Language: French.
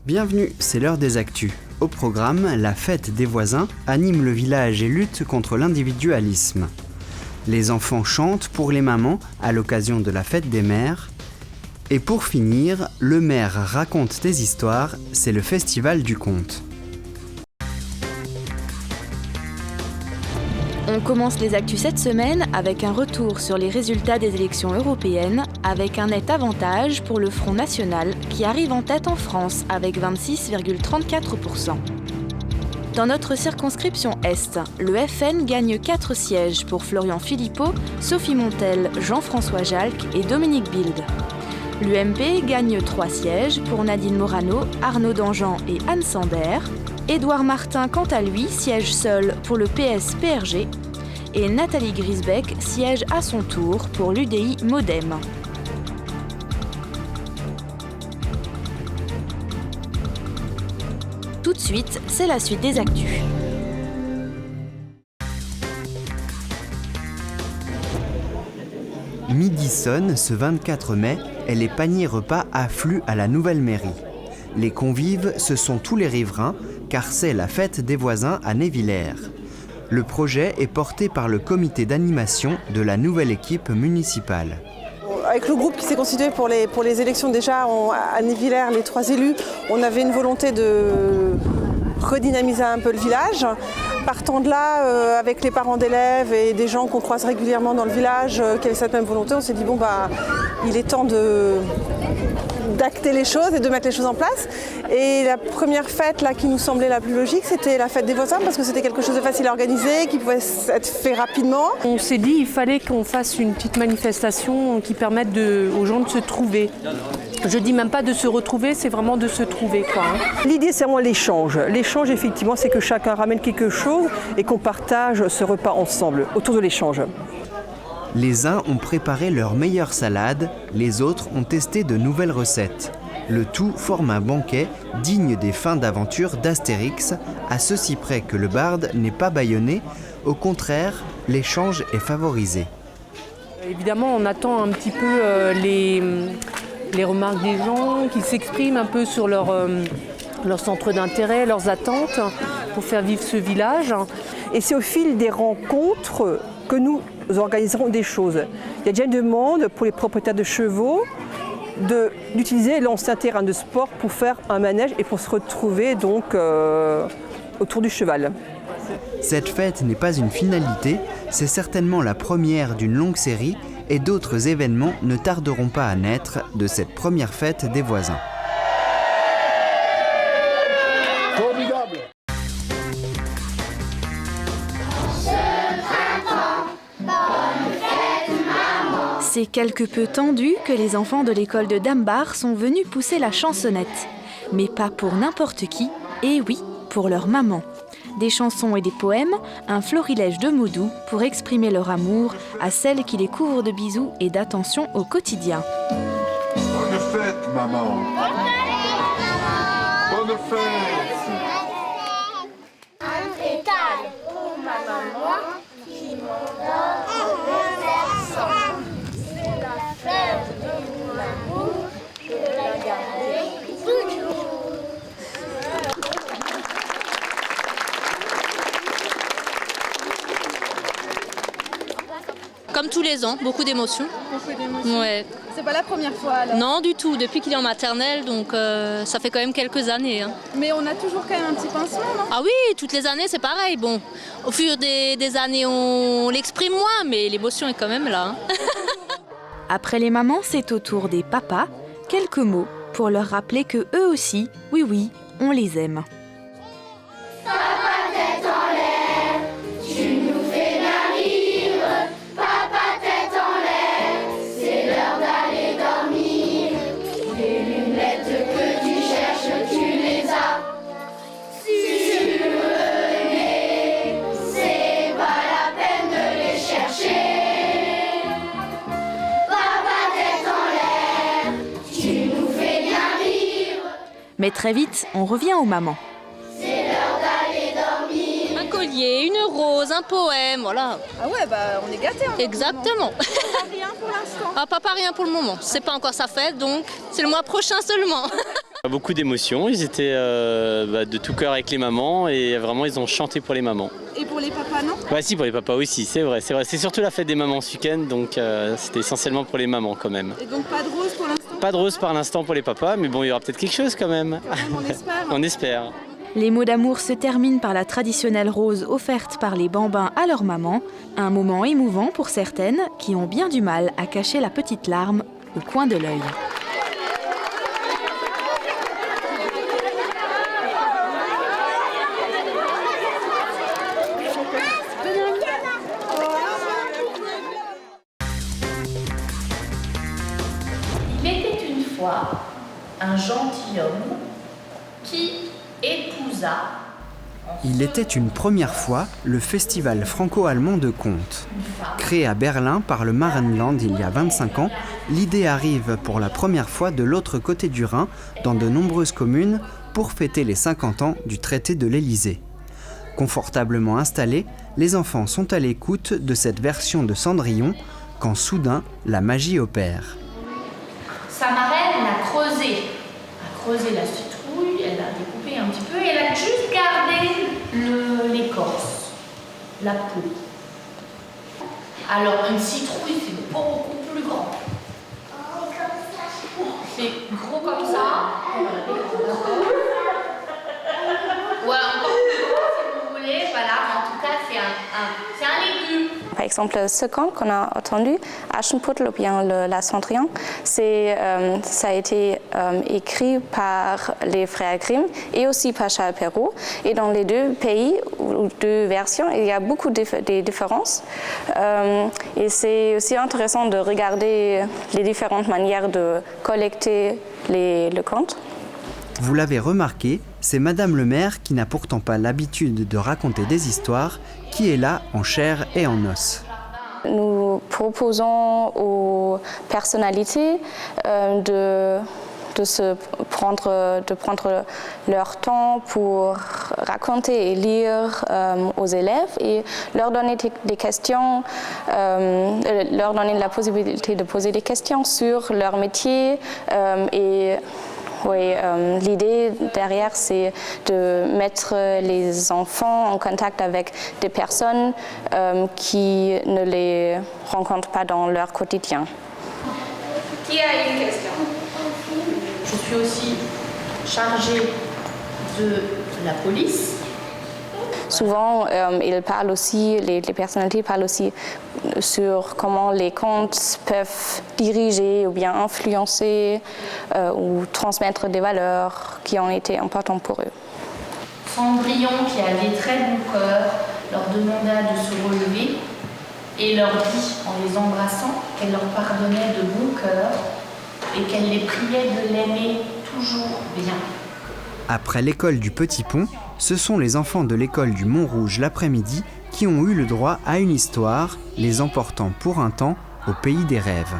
Bienvenue, c'est l'heure des actus. Au programme, la fête des voisins anime le village et lutte contre l'individualisme. Les enfants chantent pour les mamans à l'occasion de la fête des mères. Et pour finir, le maire raconte des histoires, c'est le festival du conte. On commence les actus cette semaine avec un retour sur les résultats des élections européennes, avec un net avantage pour le Front National qui arrive en tête en France avec 26,34%. Dans notre circonscription Est, le FN gagne 4 sièges pour Florian Philippot, Sophie Montel, Jean-François Jalc et Dominique Bild. L'UMP gagne 3 sièges pour Nadine Morano, Arnaud Danjean et Anne Sander. Édouard Martin, quant à lui, siège seul pour le PS-PRG et Nathalie Grisbeck siège à son tour pour l'UDI Modem. Tout de suite, c'est la suite des actus. Midi sonne ce 24 mai et les paniers repas affluent à la nouvelle mairie. Les convives, ce sont tous les riverains, car c'est la fête des voisins à Névillers. Le projet est porté par le comité d'animation de la nouvelle équipe municipale. Avec le groupe qui s'est constitué pour les élections déjà à Névillers, les 3 élus, on avait une volonté de redynamiser un peu le village. Partant de là, avec les parents d'élèves et des gens qu'on croise régulièrement dans le village qui avaient cette même volonté, on s'est dit il est temps d'acter les choses et de mettre les choses en place. Et la première fête qui nous semblait la plus logique, c'était la fête des voisins parce que c'était quelque chose de facile à organiser, qui pouvait être fait rapidement. On s'est dit qu'il fallait qu'on fasse une petite manifestation qui permette aux gens de se trouver. Je dis même pas de se retrouver, c'est vraiment de se trouver, quoi. L'idée, c'est vraiment l'échange. L'échange, effectivement, c'est que chacun ramène quelque chose et qu'on partage ce repas ensemble, autour de l'échange. Les uns ont préparé leur meilleure salade, les autres ont testé de nouvelles recettes. Le tout forme un banquet digne des fins d'aventure d'Astérix, à ceci près que le barde n'est pas bâillonné, au contraire, l'échange est favorisé. Évidemment, on attend un petit peu les remarques des gens, qui s'expriment un peu sur leur centre d'intérêt, leurs attentes, pour faire vivre ce village. Et c'est au fil des rencontres que nous organiserons des choses. Il y a déjà une demande pour les propriétaires de chevaux d'utiliser l'ancien terrain de sport pour faire un manège et pour se retrouver donc autour du cheval. Cette fête n'est pas une finalité, c'est certainement la première d'une longue série et d'autres événements ne tarderont pas à naître de cette première fête des voisins. Formidable. C'est quelque peu tendu que les enfants de l'école de Dambar sont venus pousser la chansonnette. Mais pas pour n'importe qui, et oui, pour leur maman. Des chansons et des poèmes, un florilège de mots doux pour exprimer leur amour à celle qui les couvre de bisous et d'attention au quotidien. Bonne fête, maman. Bonne fête. Un pétale pour ma maman qui m'endort le versant. C'est la fête de mon amour, je veux la garder toujours. Comme tous les ans, beaucoup d'émotions. Beaucoup d'émotions. Ouais. C'est pas la première fois alors? Non, du tout, depuis qu'il est en maternelle, donc ça fait quand même quelques années. Hein. Mais on a toujours quand même un petit pincement, non? Ah oui, toutes les années c'est pareil. Bon, au fur des années on l'exprime moins, mais l'émotion est quand même là. Hein. Après les mamans, c'est au tour des papas. Quelques mots pour leur rappeler que eux aussi, oui, on les aime. Mais très vite, on revient aux mamans. C'est l'heure d'aller dormir. Un collier, une rose, un poème, voilà. Ah ouais, on est gâtés. Exactement. Papa, rien pour l'instant. Ah, papa, rien pour le moment. C'est pas encore sa fête, donc c'est le mois prochain seulement. Beaucoup d'émotions, ils étaient de tout cœur avec les mamans et vraiment ils ont chanté pour les mamans. Et pour les papas, non? Bah si, pour les papas aussi, c'est vrai. C'est surtout la fête des mamans ce week-end, donc c'était essentiellement pour les mamans quand même. Et donc pas de rose pour l'instant? Pas de rose par l'instant pour les papas, mais bon, il y aura peut-être quelque chose quand même. On espère. On espère. Les mots d'amour se terminent par la traditionnelle rose offerte par les bambins à leur maman, un moment émouvant pour certaines qui ont bien du mal à cacher la petite larme au coin de l'œil. Il était une fois un gentilhomme qui épousa. Il était une première fois le festival franco-allemand de contes. Créé à Berlin par le Marenland il y a 25 ans, l'idée arrive pour la première fois de l'autre côté du Rhin, dans de nombreuses communes, pour fêter les 50 ans du traité de l'Élysée. Confortablement installés, les enfants sont à l'écoute de cette version de Cendrillon, quand soudain la magie opère. Sa marraine a creusé la citrouille, elle a découpé un petit peu et elle a juste gardé l'écorce, la peau. Alors une citrouille c'est beaucoup plus grand. C'est gros comme ça. Ouais, encore plus gros si vous voulez, voilà, en tout cas c'est un légume. Par exemple, ce conte qu'on a entendu, Aschenputtel ou bien la Cendrillon, ça a été écrit par les frères Grimm et aussi par Charles Perrault. Et dans les deux pays, ou deux versions, il y a beaucoup de différences. Et c'est aussi intéressant de regarder les différentes manières de collecter le conte. Vous l'avez remarqué, c'est Madame le maire, qui n'a pourtant pas l'habitude de raconter des histoires, qui est là en chair et en os. Nous proposons aux personnalités de prendre leur temps pour raconter et lire aux élèves et leur donner des questions, leur donner la possibilité de poser des questions sur leur métier et oui, l'idée derrière, c'est de mettre les enfants en contact avec des personnes qui ne les rencontrent pas dans leur quotidien. Qui a une question? Je suis aussi chargée de la police. Souvent, ils parlent aussi, les personnalités parlent aussi sur comment les contes peuvent diriger ou bien influencer ou transmettre des valeurs qui ont été importantes pour eux. Cendrillon, qui avait très bon cœur, leur demanda de se relever et leur dit, en les embrassant, qu'elle leur pardonnait de bon cœur et qu'elle les priait de l'aimer toujours bien. Après l'école du Petit Pont, ce sont les enfants de l'école du Montrouge l'après-midi qui ont eu le droit à une histoire, les emportant pour un temps au pays des rêves.